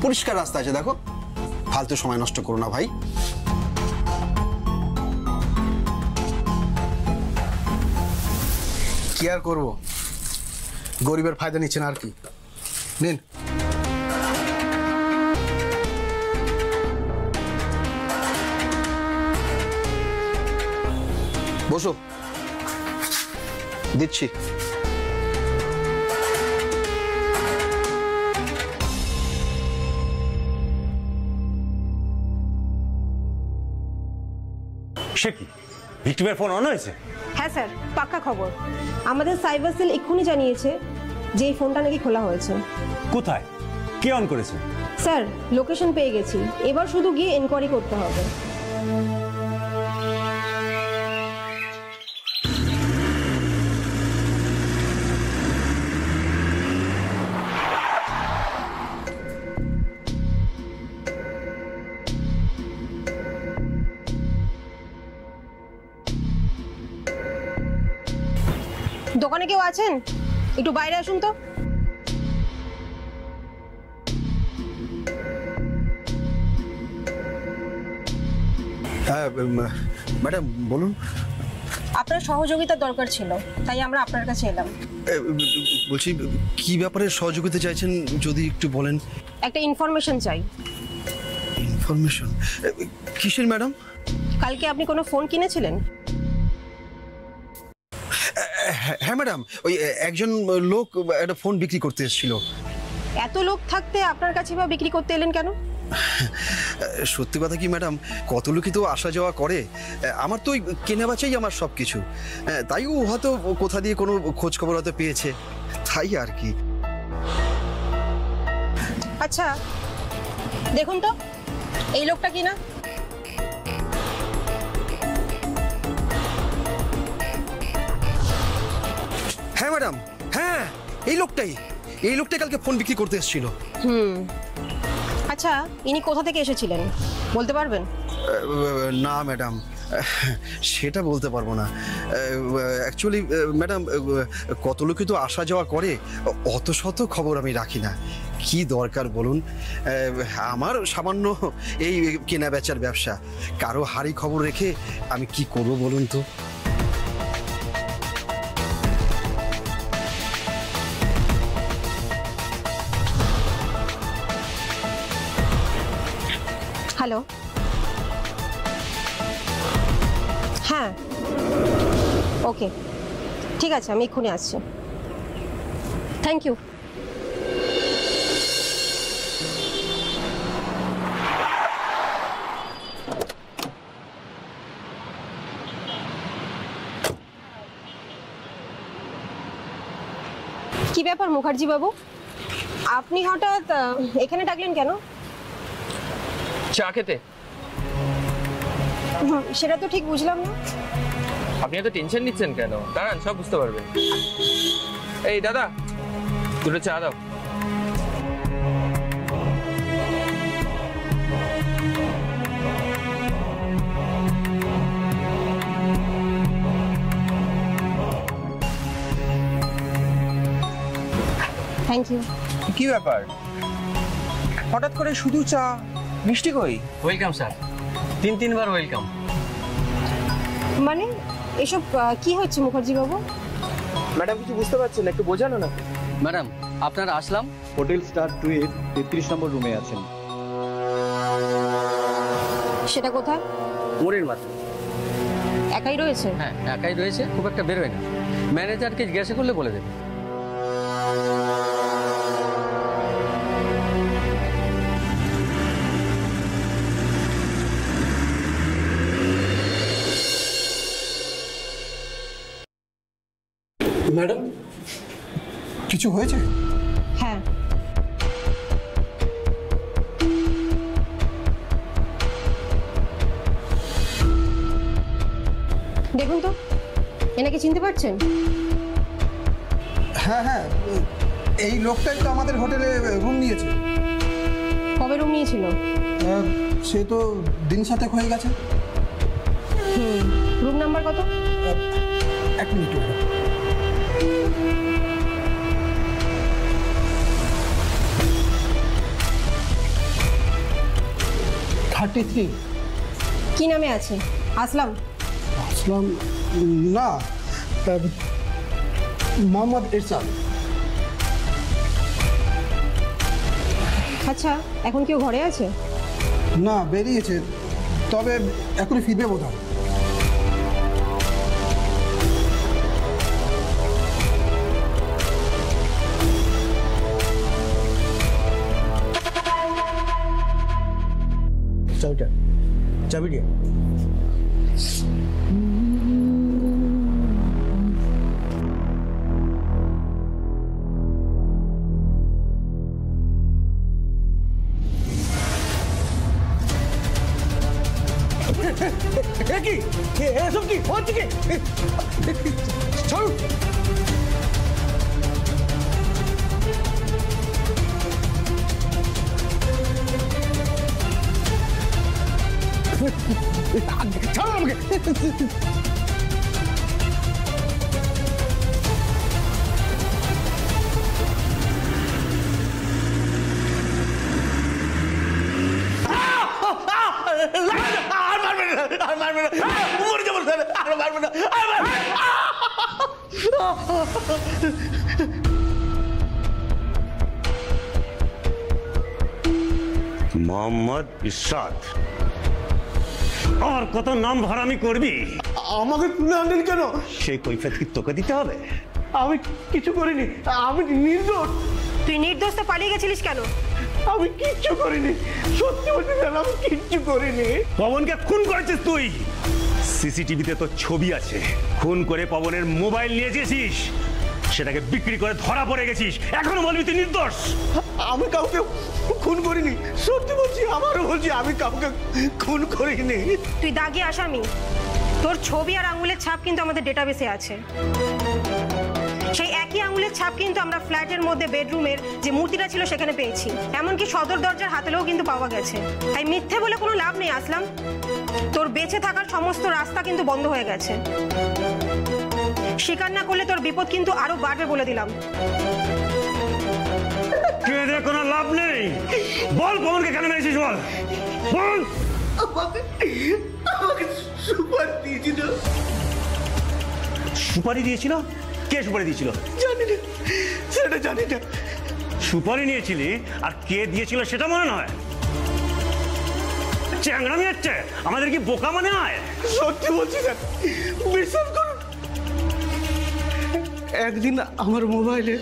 পরিষ্কার রাস্তা আছে, দেখো। ফালতু সময় নষ্ট করো না ভাই। কি আর করবো, গরিবের ফায়দা নিচ্ছেন আর কি। নিন। বসো, দিচ্ছি। সে কি, ভিক্টিমের ফোন অন হয়েছে? হ্যাঁ স্যার, পাক্কা খবর। আমাদের সাইবার সেল এক্ষুনি জানিয়েছে যে এই ফোনটা নাকি খোলা হয়েছে। কোথায়, কে অন করেছে? স্যার, লোকেশন পেয়ে গেছি, এবার শুধু গিয়ে এনকোয়ারি করতে হবে। দোকানে কেউ আছেন? একটু বাইরে আসুন তো। হ্যাঁ ম্যাডাম, বলুন। আপনার সহযোগিতার দরকার ছিল, তাই আমরা আপনার কাছে এলাম। বলছি, কি ব্যাপারে সহযোগিতা চাইছেন যদি একটু বলেন? একটা ইনফরমেশন চাই। ইনফরমেশন? কিসের ম্যাডাম? কালকে আপনি কোনো ফোন কিনেছিলেন? হ্যাঁ ম্যাডাম, ওই একজন লোক একটা ফোন বিক্রি করতে এসেছিল। এত লোক থাকতে আপনার কাছে বা বিক্রি করতে এলেন কেন? সত্যি কথা কি ম্যাডাম, কত লোকই তো আসা যাওয়া করে। আমার তো ওই কেনা বেচাই আমার সব কিছু, তাই ও হয়তো কোথা দিয়ে কোনো খোঁজ খবর হয়তো পেয়েছে, তাই আর কি। আচ্ছা দেখুন তো, এই লোকটা কি না? হ্যাঁ ম্যাডাম, হ্যাঁ এই লোকটাই কালকে ফোন বিক্রি করতে এসেছিল। আচ্ছা, ইনি কোথা থেকে এসেছিলেন বলতে পারবেন? না ম্যাডাম, সেটা বলতে পারবো না। অ্যাকচুয়ালি ম্যাডাম, কত লোকই তো আসা যাওয়া করে, অত শত খবর আমি রাখি না। কি দরকার বলুন, আমার সামান্য এই কেনা বেচার ব্যবসা, কারো হাড়ি খবর রেখে আমি কি করব বলুন তো? হ্যালো, হ্যাঁ ওকে, ঠিক আছে, আমি এক্ষুনি আসছি। Thank you. কি ব্যাপার মুখার্জি বাবু, আপনি হঠাৎ এখানে ডাকলেন কেন? চা খেতে? সেটা তো ঠিক বুঝলাম না। আপনি এত টেনশন নিচ্ছেন কেন? দাঁড়ান, সব বুঝতে পারবেন। এই দাদা, দুটো চা দাও। Thank you. কি ব্যাপার, হঠাৎ করে শুধু চা? মিষ্টি কই? ওয়েলকাম স্যার, তিনবার ওয়েলকাম। মানে এসব কি হচ্ছে মুখার্জি বাবু? ম্যাডাম কিছু বুঝতে পারছেন না, একটু বোঝানো না। ম্যাডাম, আপনারা আসলাম। হোটেল স্টার 2 এর 33 নম্বর রুমে আছেন। সেটা কোথায়? মোড়ের মাথায়। একাই রয়েছে? হ্যাঁ একাই রয়েছে, খুব একটা বেরোয় না। ম্যানেজারকে জিজ্ঞাসা করলে বলে দেবে। ম্যাডাম, কিছু হয়েছে? হ্যাঁ, দেখুন তো, এনাকে চিনতে পারছেন? হ্যাঁ হ্যাঁ, এই লোকটাই তো আমাদের হোটেলে রুম নিয়েছে। কবে রুম নিয়েছিল? সে তো দিন 7 হয়ে গেছে। রুম নাম্বার কত? 1 মিনিট। 33। কি নামে আছে? আসলাম? আসলাম না, মোহাম্মদ ইরশাদ। আচ্ছা, এখন কেউ ঘরে আছে? না, বেরিয়েছে, তবে এখনই ফিরবে বোধ হয়। চাবি দিয়ে। কি এসব কি হচ্ছে কি? ছাড়ুন। ছাড়ুন আমাকে। মোহাম্মদ ইরশাদ, আর কত নাম ভাড়ামি করবি? আমাকে তুলে আনলেন কেন? সেই কৈফিয়ত কি তোকে দিতে হবে? আমি কিছু করিনি, আমি নির্দোষ। তুই নির্দোষ তো পালিয়ে গেছিলিস কেন? আমি কিচ্ছু করিনি, সত্যি বলছি স্যার, আমি কিচ্ছু করিনি। পবনকে খুন করেছিস তুই। সিসিটিভিতে তো ছবি আছে। খুন করে পবনের মোবাইল নিয়ে গেছিস, সেটাকে বিক্রি করে ধরা পড়ে গেছিস, এখনো বলবি তুই নির্দোষ? আমি কাউকে খুন করিনি, সত্যি বলছি, আমারও বলছি, আমি কাউকে খুন করিনি। তুই দাগি আসামি। তোর ছবি আর আঙুলের ছাপ কিন্তু আমাদের ডেটাবেসে আছে। সেই একই আঙুলের ছাপ কিন্তু আমরা ফ্ল্যাটের মধ্যে বেডরুমের যে মূর্তিটা ছিল সেখানে পেয়েছি, এমনকি সদর দরজার হাতেলেও কিন্তু পাওয়া গেছে। তাই মিথ্যে বলে কোনো লাভ নেই আসলাম। তোর বেঁচে থাকার সমস্ত রাস্তা কিন্তু বন্ধ হয়ে গেছে। স্বীকার না করলে তোর বিপদ কিন্তু আরো বাড়বে বলে দিলাম। কেঁদে কোনো লাভ নেই। বল পবনকে কেন মেরেছিস, বল বল। আমাকে সুপারি দিয়েছিল। সুপারি দিয়েছিল? কে সুপারি দিয়েছিল? জানি না, সেটা জানি না। সুপারি নিয়েছিলি আর কে দিয়েছিল সেটা মনে নয়? চ্যাংড়ামি হচ্ছে, আমাদের কি বোকা মনে হয়? সত্যি বলছি স্যার, বিশ্বাস করুন। একদিন আমার মোবাইলে